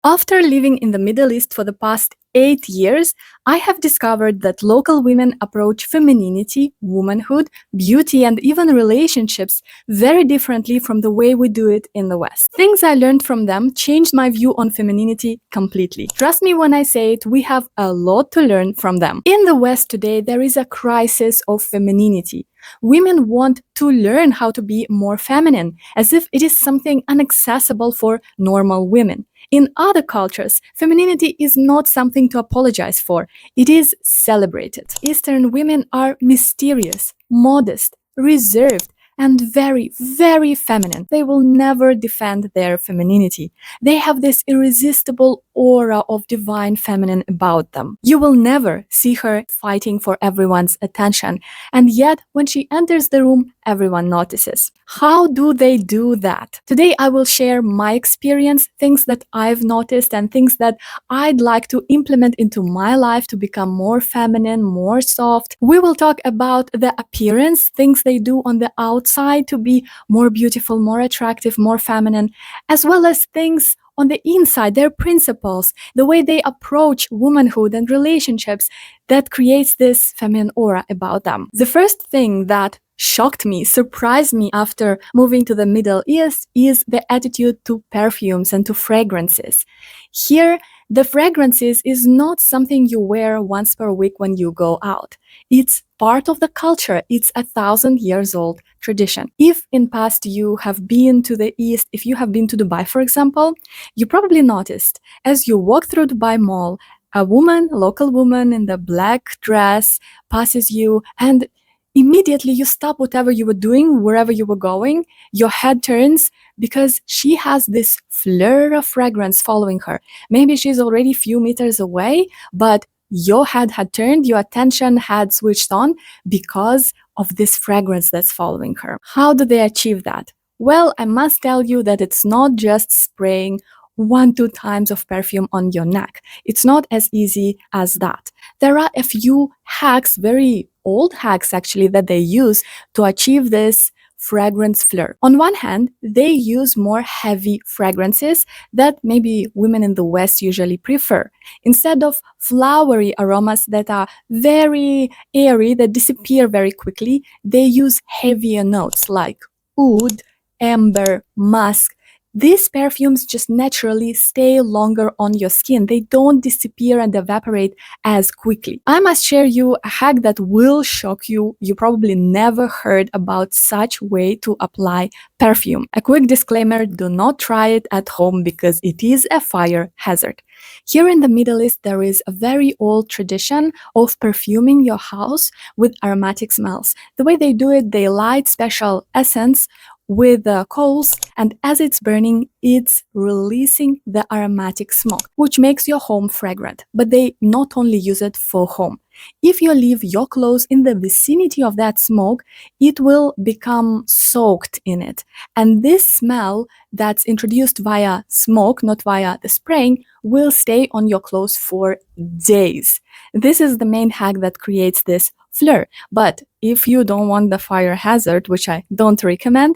After living in the Middle East for the past 8 years, I have discovered that local women approach femininity, womanhood, beauty, and even relationships very differently from the way we do it in the West. Things I learned from them changed my view on femininity completely. Trust me when I say it, we have a lot to learn from them. In the West today, there is a crisis of femininity. Women want to learn how to be more feminine, as if it is something inaccessible for normal women. In other cultures, femininity is not something to apologize for, it is celebrated. Eastern women are mysterious, modest, reserved, and very, very feminine. They will never defend their femininity. They have this irresistible aura of divine feminine about them. You will never see her fighting for everyone's attention, and yet when she enters the room, everyone notices. How do they do that? Today I will share my experience, things that I've noticed, and things that I'd like to implement into my life to become more feminine, more soft. We will talk about the appearance, things they do on the outside to be more beautiful, more attractive, more feminine, as well as things on the inside, their principles, the way they approach womanhood and relationships that creates this feminine aura about them. The first thing that shocked me, surprised me after moving to the Middle East is the attitude to perfumes and to fragrances. Here, the fragrances is not something you wear once per week when you go out. It's part of the culture. It's 1,000 years old tradition. If in past you have been to the East, if you have been to Dubai, for example, you probably noticed as you walk through Dubai Mall, a woman, a local woman in the black dress passes you and immediately you stop whatever you were doing, wherever you were going, your head turns because she has this flare of fragrance following her. Maybe she's already a few meters away, but your head had turned, your attention had switched on because of this fragrance that's following her. How do they achieve that? Well, I must tell you that it's not just spraying 1-2 times of perfume on your neck. It's not as easy as that. There are a few hacks, very old hacks actually, that they use to achieve this fragrance flare. On one hand, they use more heavy fragrances that maybe women in the West usually prefer. Instead of flowery aromas that are very airy, that disappear very quickly, they use heavier notes like oud, amber, musk. These perfumes just naturally stay longer on your skin. They don't disappear and evaporate as quickly. I must share you a hack that will shock you. You probably never heard about such way to apply perfume. A quick disclaimer, do not try it at home because it is a fire hazard. Here in the Middle East, there is a very old tradition of perfuming your house with aromatic smells. The way they do it, they light special essence with the coals, and as it's burning, it's releasing the aromatic smoke, which makes your home fragrant. But they not only use it for home. If you leave your clothes in the vicinity of that smoke, it will become soaked in it. And this smell that's introduced via smoke, not via the spraying, will stay on your clothes for days. This is the main hack that creates this flare. But if you don't want the fire hazard, which I don't recommend,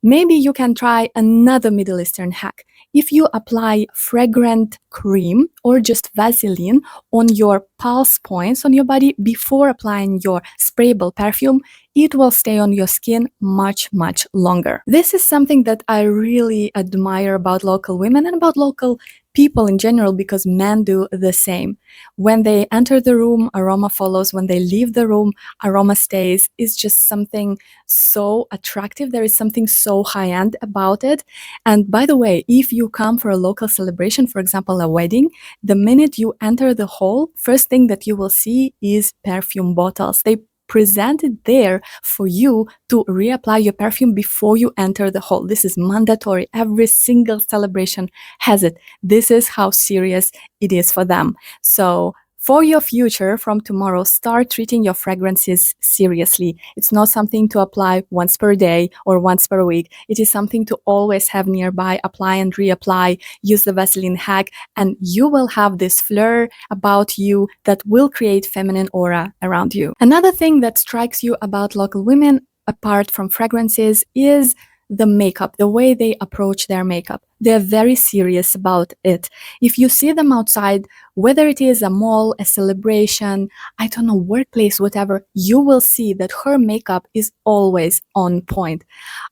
maybe you can try another Middle Eastern hack. If you apply fragrant cream or just Vaseline on your pulse points on your body before applying your sprayable perfume, it will stay on your skin much, much longer. This is something that I really admire about local women and about local people in general, because men do the same. When they enter the room, aroma follows. When they leave the room, aroma stays. It's just something so attractive. There is something so high-end about it. And by the way, if you come for a local celebration, for example, a wedding, the minute you enter the hall, first thing that you will see is perfume bottles. They presented there for you to reapply your perfume before you enter the hall. This is mandatory. Every single celebration has it. This is how serious it is for them. So for your future, from tomorrow, start treating your fragrances seriously. It's not something to apply once per day or once per week. It is something to always have nearby, apply and reapply, use the Vaseline hack, and you will have this flare about you that will create feminine aura around you. Another thing that strikes you about local women, apart from fragrances, is the makeup, the way they approach their makeup. They're very serious about it. If you see them outside, whether it is a mall, a celebration, I don't know, workplace, whatever, you will see that her makeup is always on point.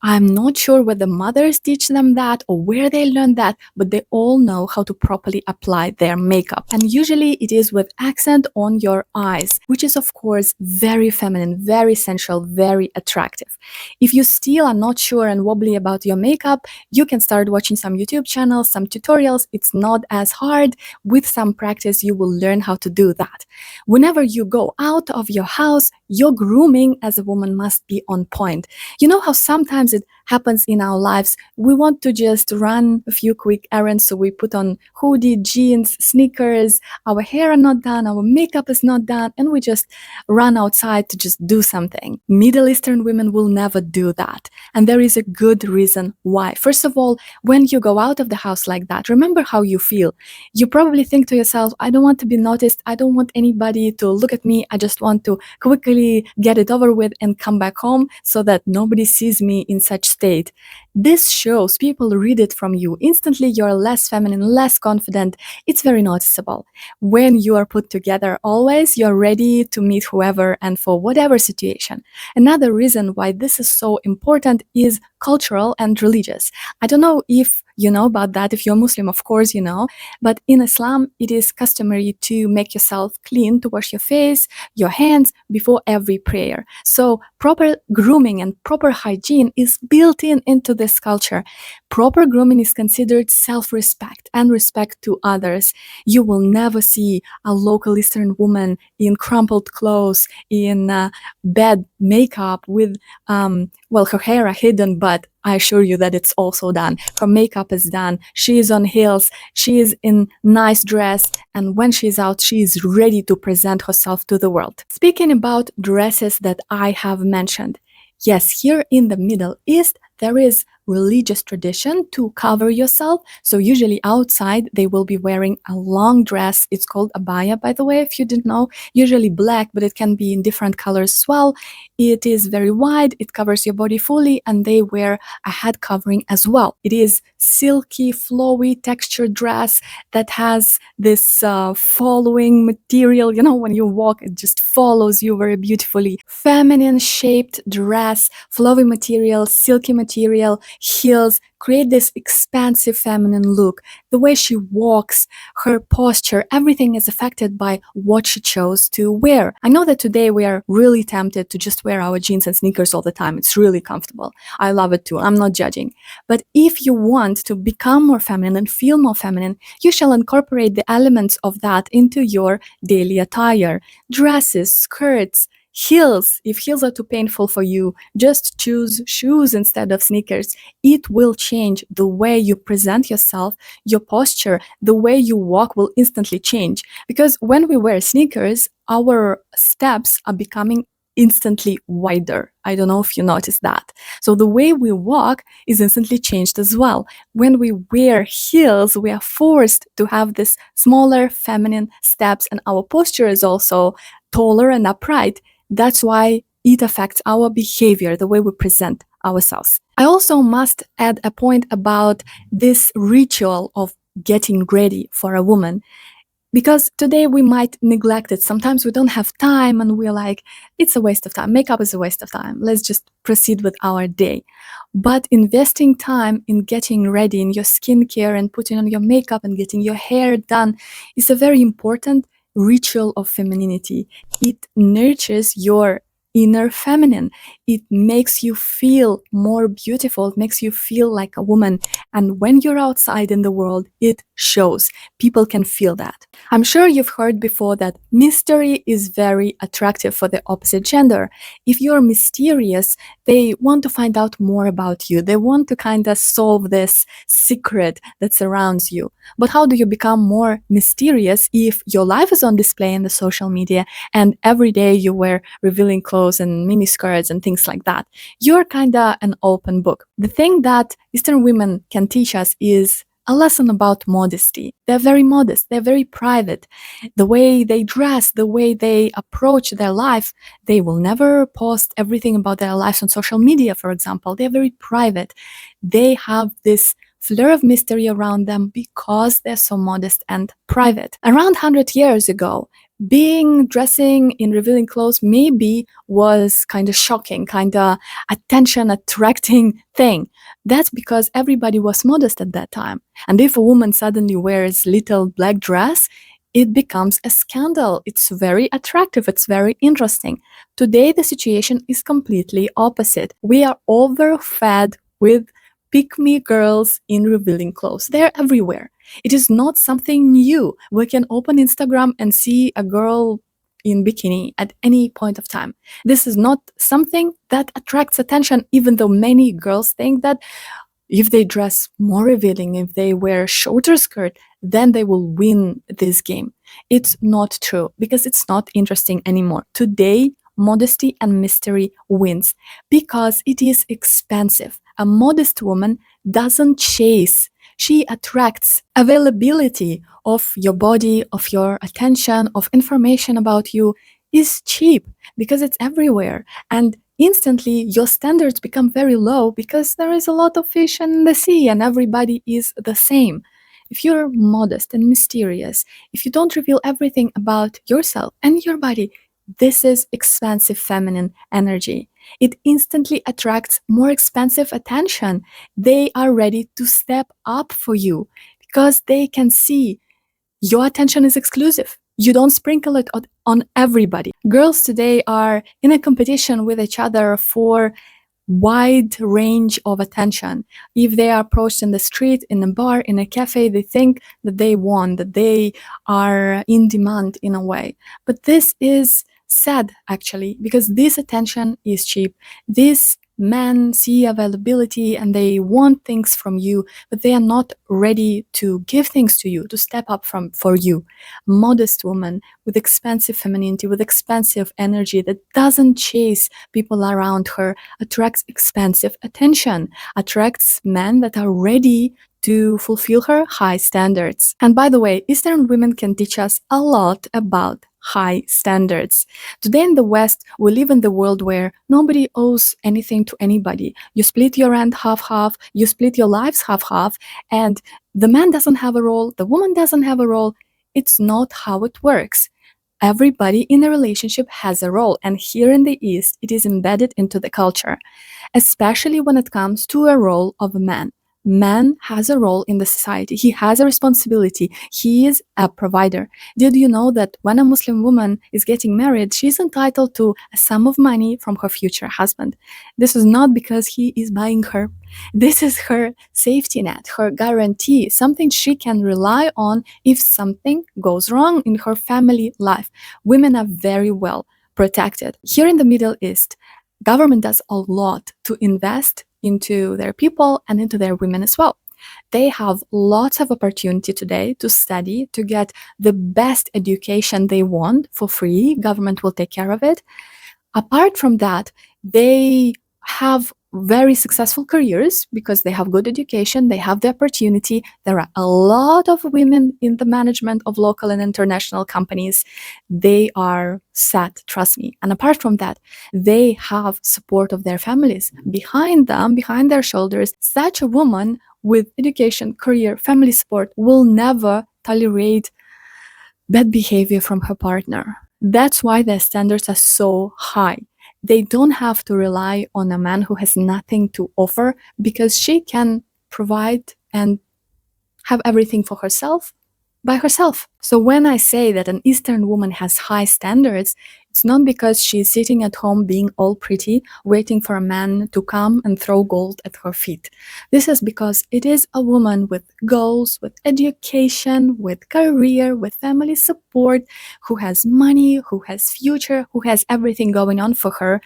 I'm not sure whether mothers teach them that or where they learn that, but they all know how to properly apply their makeup. And usually it is with accent on your eyes, which is of course very feminine, very sensual, very attractive. If you still are not sure and wobbly about your makeup, you can start watching some YouTube channels, some tutorials. It's not as hard. With some practice, you will learn how to do that. Whenever you go out of your house, your grooming as a woman must be on point. You know how sometimes it happens in our lives, we want to just run a few quick errands, so we put on hoodie, jeans, sneakers, our hair are not done, our makeup is not done, and we just run outside to just do something. Middle Eastern women will never do that, and there is a good reason why. First of all, when you go out of the house like that, remember how you feel. You probably think to yourself, I don't want to be noticed, I don't want anybody to look at me, I just want to quickly get it over with and come back home so that nobody sees me in such state. This shows, people read it from you. Instantly, you're less feminine, less confident. It's very noticeable. When you are put together, always you're ready to meet whoever and for whatever situation. Another reason why this is so important is cultural and religious. I don't know if you know about that. If you're Muslim, of course you know. But in Islam, it is customary to make yourself clean, to wash your face, your hands before every prayer. So proper grooming and proper hygiene is built into this culture. Proper grooming is considered self-respect and respect to others. You will never see a local Eastern woman in crumpled clothes, in bad makeup with, her hair are hidden, but I assure you that it's also done. Her makeup is done. She is on heels. She is in nice dress. And when she's out, she is ready to present herself to the world. Speaking about dresses that I have mentioned, yes, here in the Middle East, there is religious tradition to cover yourself. So usually outside, they will be wearing a long dress. It's called abaya, by the way, if you didn't know. Usually black, but it can be in different colors as well. It is very wide, it covers your body fully, and they wear a head covering as well. It is silky, flowy, textured dress that has this following material. You know, when you walk, it just follows you very beautifully. Feminine shaped dress, flowy material, silky material, heels, create this expansive feminine look. The way she walks, her posture, everything is affected by what she chose to wear. I know that today we are really tempted to just wear our jeans and sneakers all the time. It's really comfortable. I love it too. I'm not judging. But if you want to become more feminine and feel more feminine, you shall incorporate the elements of that into your daily attire. Dresses, skirts, heels. If heels are too painful for you, just choose shoes instead of sneakers. It will change the way you present yourself, your posture, the way you walk will instantly change. Because when we wear sneakers, our steps are becoming instantly wider. I don't know if you noticed that. So the way we walk is instantly changed as well. When we wear heels, we are forced to have this smaller feminine steps, and our posture is also taller and upright. That's why it affects our behavior, the way we present ourselves. I also must add a point about this ritual of getting ready for a woman, because today we might neglect it. Sometimes we don't have time and we're like, it's a waste of time. Makeup is a waste of time. Let's just proceed with our day. But investing time in getting ready, in your skincare and putting on your makeup and getting your hair done is a very important ritual of femininity. It nurtures your inner feminine. It makes you feel more beautiful. It makes you feel like a woman. And when you're outside in the world, it shows. People can feel that. I'm sure you've heard before that mystery is very attractive for the opposite gender. If you're mysterious, they want to find out more about you. They want to kind of solve this secret that surrounds you. But how do you become more mysterious if your life is on display in the social media and every day you wear revealing clothes and mini skirts and things like that? You're kind of an open book. The thing that Eastern women can teach us is a lesson about modesty. They're very modest, they're very private. The way they dress, the way they approach their life, they will never post everything about their lives on social media, for example. They're very private. They have this flare of mystery around them because they're so modest and private. Around 100 years ago, dressing in revealing clothes maybe was kind of shocking, kind of attention attracting thing. That's because everybody was modest at that time. And if a woman suddenly wears little black dress, it becomes a scandal. It's very attractive. It's very interesting. Today, the situation is completely opposite. We are overfed with pick-me girls in revealing clothes. They're everywhere. It is not something new. We can open Instagram and see a girl in bikini at any point of time. This is not something that attracts attention, even though many girls think that if they dress more revealing, if they wear a shorter skirt, then they will win this game. It's not true because it's not interesting anymore. Today, modesty and mystery wins because it is expensive. A modest woman doesn't chase. She attracts availability of your body, of your attention, of information about you is cheap because it's everywhere. And instantly your standards become very low because there is a lot of fish in the sea and everybody is the same. If you're modest and mysterious, if you don't reveal everything about yourself and your body, this is expensive feminine energy. It instantly attracts more expensive attention. They are ready to step up for you because they can see your attention is exclusive. You don't sprinkle it on everybody. Girls today are in a competition with each other for wide range of attention. If they are approached in the street, in a bar, in a cafe, they think that they won, that they are in demand in a way. But this is sad, actually, because this attention is cheap. These men see availability and they want things from you, but they are not ready to give things to you, to step up for you. Modest woman with expensive femininity, with expensive energy that doesn't chase people around her, attracts expensive attention, attracts men that are ready to fulfill her high standards. And by the way, Eastern women can teach us a lot about high standards. Today in the West, we live in the world where nobody owes anything to anybody. You split your rent half-half, you split your lives half-half, and the man doesn't have a role, the woman doesn't have a role. It's not how it works. Everybody in a relationship has a role, and here in the East, it is embedded into the culture, especially when it comes to a role of a man. Man has a role in the society. He has a responsibility. He is a provider. Did you know that when a Muslim woman is getting married, she's entitled to a sum of money from her future husband? This is not because he is buying her. This is her safety net, her guarantee, something she can rely on if something goes wrong in her family life. Women are very well protected. Here in the Middle East, government does a lot to invest into their people and into their women as well. They have lots of opportunity today to study, to get the best education they want for free. Government will take care of it. Apart from that, they have very successful careers because they have good education, they have the opportunity. There are a lot of women in the management of local and international companies. They are set, trust me. And apart from that, they have support of their families behind them, behind their shoulders. Such a woman with education, career, family support will never tolerate bad behavior from her partner. That's why their standards are so high. They don't have to rely on a man who has nothing to offer because she can provide and have everything for herself by herself. So when I say that an Eastern woman has high standards, it's not because she's sitting at home being all pretty, waiting for a man to come and throw gold at her feet. This is because it is a woman with goals, with education, with career, with family support, who has money, who has future, who has everything going on for her,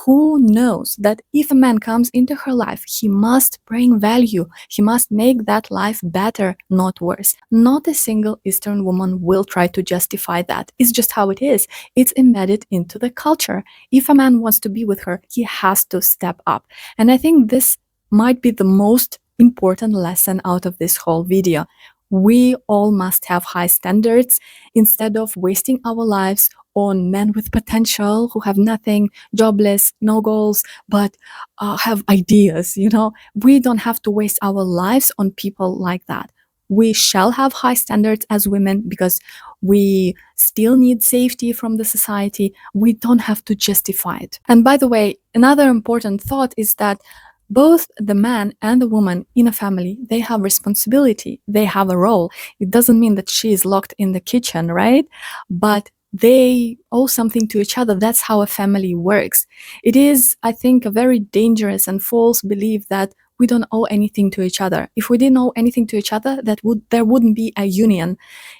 who knows that if a man comes into her life, he must bring value. He must make that life better, not worse. Not a single Eastern woman will try to justify that. It's just how it is. It's embedded into the culture. If a man wants to be with her, he has to step up. And I think this might be the most important lesson out of this whole video. We all must have high standards instead of wasting our lives on men with potential who have nothing, jobless, no goals, but have ideas. We don't have to waste our lives on people like that. We shall have high standards as women because we still need safety from the society. We don't have to justify it. And by the way, another important thought is that both the man and the woman in a family, they have responsibility, they have a role. It doesn't mean that she is locked in the kitchen, right? But they owe something to each other. That's how a family works. It is, I think, a very dangerous and false belief that we don't owe anything to each other. If we didn't owe anything to each other, there wouldn't be a union.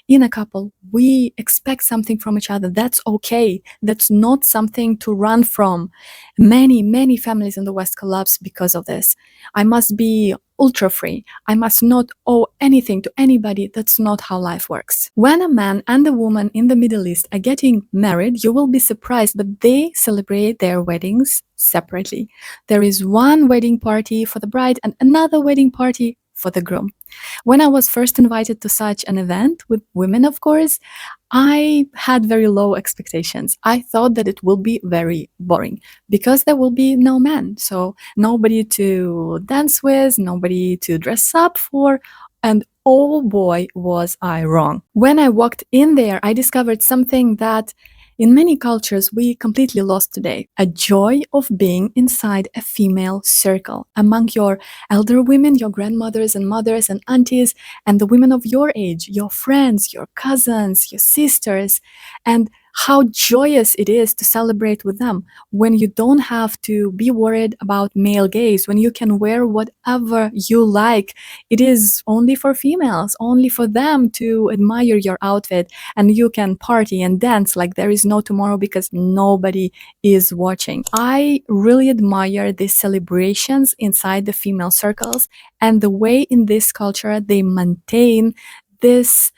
In a couple, we expect something from each other. That's okay. That's not something to run from. Many families in the West collapse because of this. I must be ultra free. I must not owe anything to anybody. That's not how life works. When a man and a woman in the Middle East are getting married, you will be surprised that they celebrate their weddings separately. There is one wedding party for the bride and another wedding party for the groom. When I was first invited to such an event with women, of course, I had very low expectations. I thought that it will be very boring because there will be no men. So nobody to dance with, nobody to dress up for. And oh boy, was I wrong. When I walked in there, I discovered something that in many cultures we completely lost today: a joy of being inside a female circle among your elder women, your grandmothers and mothers and aunties, and the women of your age, your friends, your cousins, your sisters, and how joyous it is to celebrate with them when you don't have to be worried about male gaze, when you can wear whatever you like. It is only for females, only for them to admire your outfit, and you can party and dance like there is no tomorrow because nobody is watching. I really admire these celebrations inside the female circles and the way in this culture they maintain this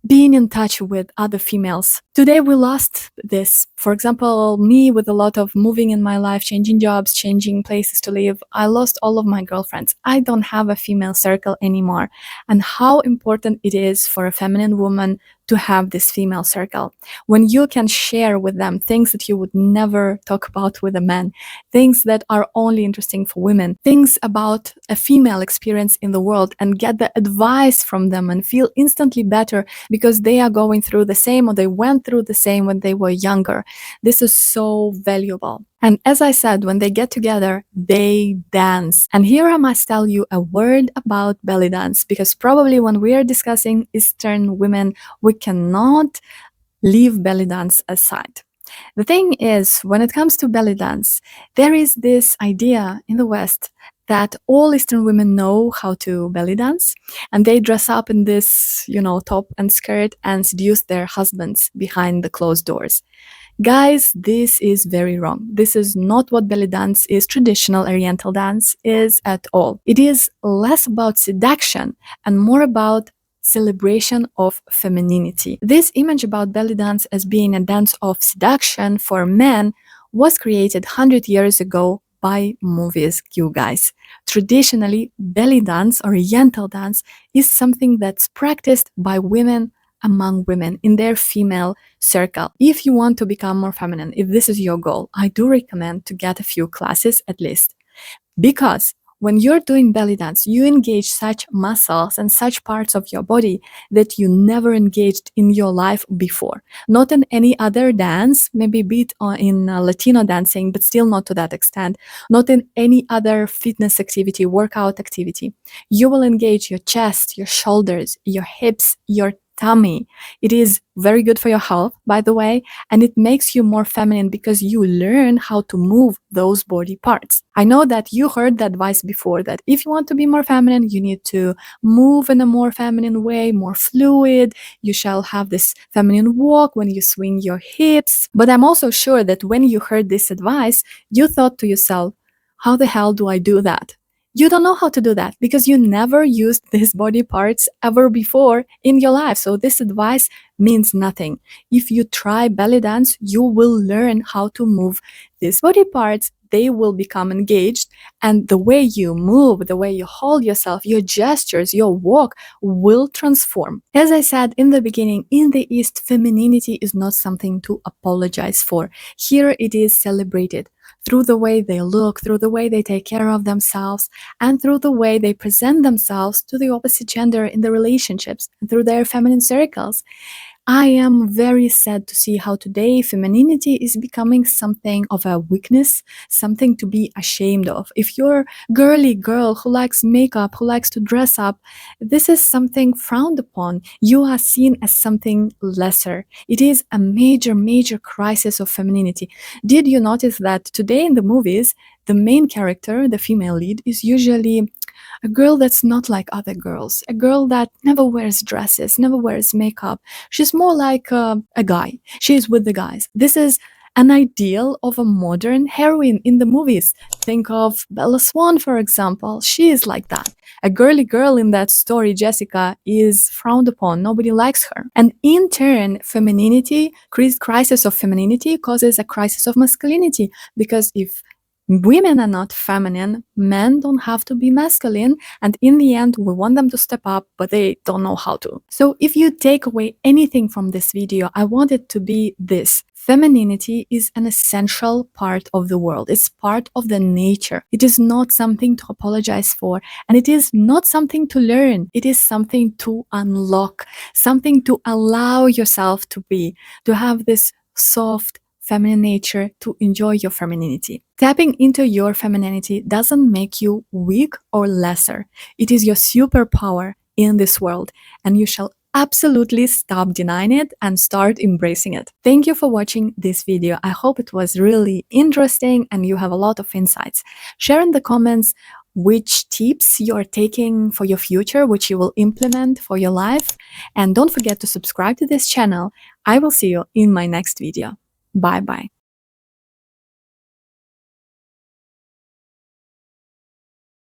being in touch with other females. Today we lost this. For example, me with a lot of moving in my life, changing jobs, changing places to live, I lost all of my girlfriends. I don't have a female circle anymore. And how important it is for a feminine woman to have this female circle. When you can share with them things that you would never talk about with a man, things that are only interesting for women, things about a female experience in the world, and get the advice from them and feel instantly better because they are going through the same or they went through the same when they were younger. This is so valuable. And as I said, when they get together, they dance. And here I must tell you a word about belly dance, because probably when we are discussing Eastern women, we cannot leave belly dance aside. The thing is, when it comes to belly dance, there is this idea in the West that all Eastern women know how to belly dance, and they dress up in this, top and skirt and seduce their husbands behind the closed doors. Guys, this is very wrong. This is not what belly dance is, traditional Oriental dance is at all. It is less about seduction and more about celebration of femininity. This image about belly dance as being a dance of seduction for men was created 100 years ago by movies, you guys. Traditionally, belly dance, Oriental dance, is something that's practiced by women among women in their female circle. If you want to become more feminine, if this is your goal, I do recommend to get a few classes at least. Because when you're doing belly dance, you engage such muscles and such parts of your body that you never engaged in your life before. Not in any other dance, maybe a bit in Latino dancing, but still not to that extent. Not in any other fitness activity, workout activity. You will engage your chest, your shoulders, your hips, your tummy. It is very good for your health, by the way, and it makes you more feminine because you learn how to move those body parts. I know that you heard the advice before that if you want to be more feminine, you need to move in a more feminine way, more fluid. You shall have this feminine walk when you swing your hips. But I'm also sure that when you heard this advice, you thought to yourself, how the hell do I do that? You don't know how to do that because you never used these body parts ever before in your life. So this advice means nothing. If you try belly dance, you will learn how to move these body parts they will become engaged, and the way you move, the way you hold yourself, your gestures, your walk will transform. As I said in the beginning, in the East, femininity is not something to apologize for. Here it is celebrated through the way they look, through the way they take care of themselves, and through the way they present themselves to the opposite gender in the relationships, and through their feminine circles. I am very sad to see how today femininity is becoming something of a weakness, something to be ashamed of. If you're a girly girl who likes makeup, who likes to dress up, this is something frowned upon. You are seen as something lesser. It is a major, major crisis of femininity. Did you notice that today in the movies, the main character, the female lead, is usually a girl that's not like other girls, a girl that never wears dresses, never wears makeup. She's more like a guy. She's with the guys. This is an ideal of a modern heroine in the movies. Think of Bella Swan, for example. She is like that. A girly girl in that story, Jessica, is frowned upon. Nobody likes her. And in turn, femininity, crisis of femininity causes a crisis of masculinity. Because if women are not feminine, men don't have to be masculine, and in the end we want them to step up, but they don't know how to. So if you take away anything from this video, I want it to be this: femininity is an essential part of the world. It's part of the nature. It is not something to apologize for, and it is not something to learn. It is something to unlock, something to allow yourself to be, to have this soft feminine nature, to enjoy your femininity. Tapping into your femininity doesn't make you weak or lesser. It is your superpower in this world, and you shall absolutely stop denying it and start embracing it. Thank you for watching this video. I hope it was really interesting and you have a lot of insights. Share in the comments which tips you are taking for your future, which you will implement for your life. And don't forget to subscribe to this channel. I will see you in my next video. Bye bye.